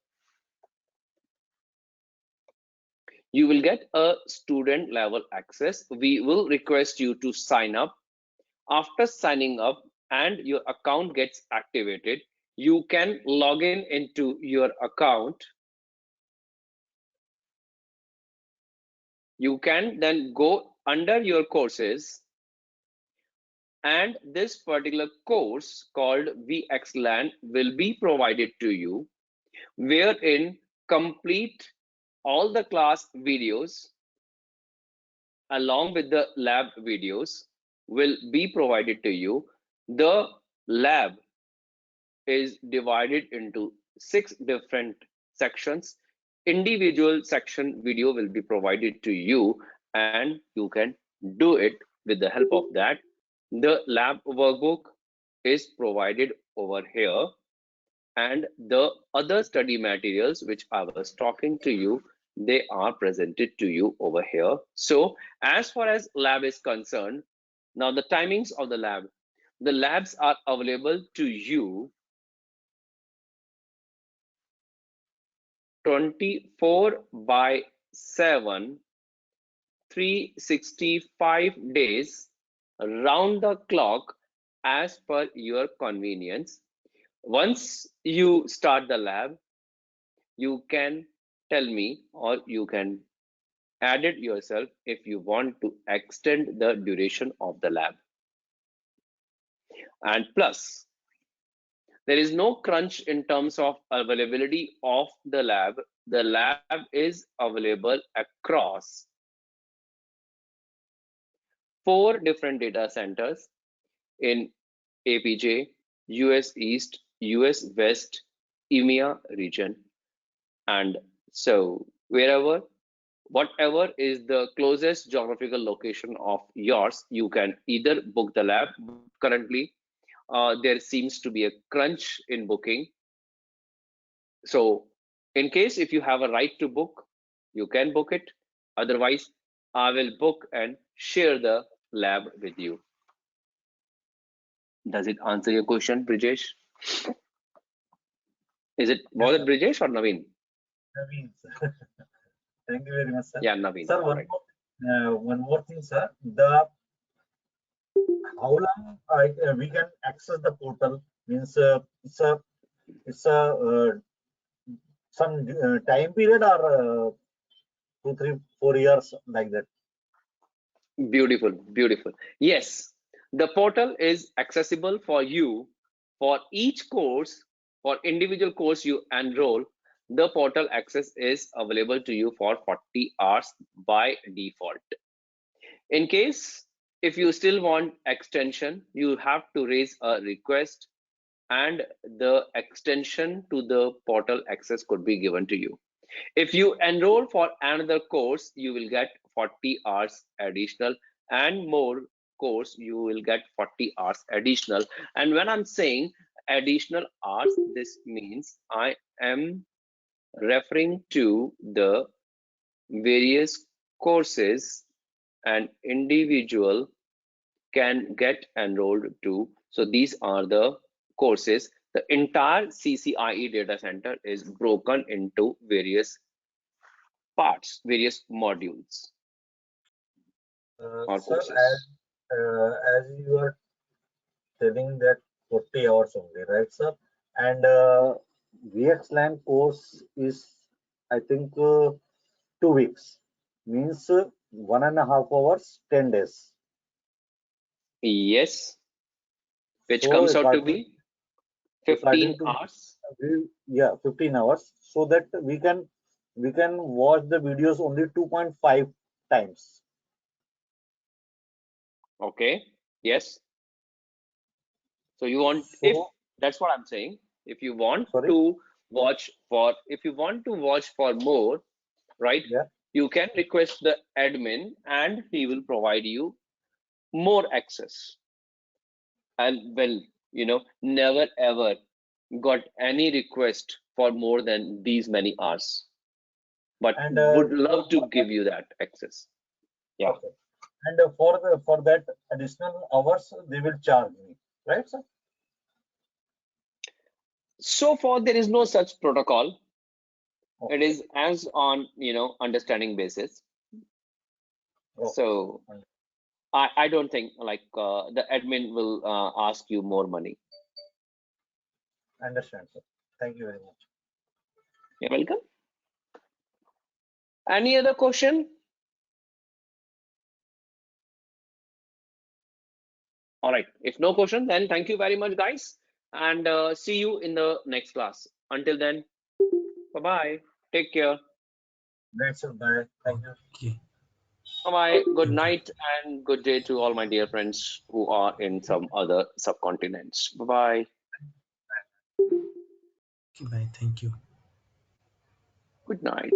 You will get a student level access. We will request you to sign up. After signing up and your account gets activated, you can log in into your account. You can then go under your courses, and this particular course called Vxlan will be provided to you, wherein complete all the class videos along with the lab videos will be provided to you. The lab is divided into 6 different sections. Individual section video will be provided to you, and you can do it with the help of that. The lab workbook is provided over here, and the other study materials which I was talking to you, they are presented to you over here. So as far as lab is concerned, now the timings of the lab. The labs are available to you 24/7, 365 days, round the clock, as per your convenience. Once you start the lab, you can tell me, or you can add it yourself if you want to extend the duration of the lab. And plus, there is no crunch in terms of availability of the lab. The lab is available across 4 different data centers in APJ, US East, US West, EMEA region. And so wherever, whatever is the closest geographical location of yours, you can either book the lab. Currently, there seems to be a crunch in booking. So in case if you have a right to book, you can book it. Otherwise, I will book and share the lab with you. Does it answer your question, Brijesh? Was it Brijesh or Naveen? Naveen, sir. Thank you very much, sir. Yeah, Naveen. Sir, one more thing, sir. How long we can access the portal? Means it's a some time period, or 2, 3, 4 years, like that. Beautiful, beautiful. Yes, the portal is accessible for you for each course. For individual course you enroll, the portal access is available to you for 40 hours by default. In case if you still want extension, you have to raise a request, and the extension to the portal access could be given to you. If you enroll for another course, you will get 40 hours additional, and more course you will get 40 hours additional. And when I'm saying additional hours, this means I am referring to the various courses an individual can get enrolled to. So these are the courses. The entire CCIE data center is broken into various parts, various modules. or Sir, courses? as you are telling that 40 hours only, right, sir? And Vxlan course is, I think, 2 weeks. Means 1.5 hours, 10 days. Yes, which So comes out to be 15 according to hours. yeah, 15 hours, so that we can watch the videos only 2.5 times. Okay. Yes. So you want, if So that's what I'm saying, if you want sorry, to watch for more, right? yeah, You can request the admin and he will provide you more access. And well, never ever got any request for more than these many hours, but and would love to for that, give you that access. Yeah. okay, and for that additional hours they will charge me, right, sir? So far, there is no such protocol. It Okay, is as on, understanding basis. okay, So I don't think like the admin will ask you more money. understand, sir. Thank you very much. You're welcome. Any other question? All right. If no question, then thank you very much, guys. And see you in the next class. Until then, bye-bye. Take care. Great, sir. Bye. Thank you. Okay. Bye-bye. Good Thank you. night and good day to all my dear friends who are in some other subcontinents. Bye-bye. Bye. Thank you. Good night.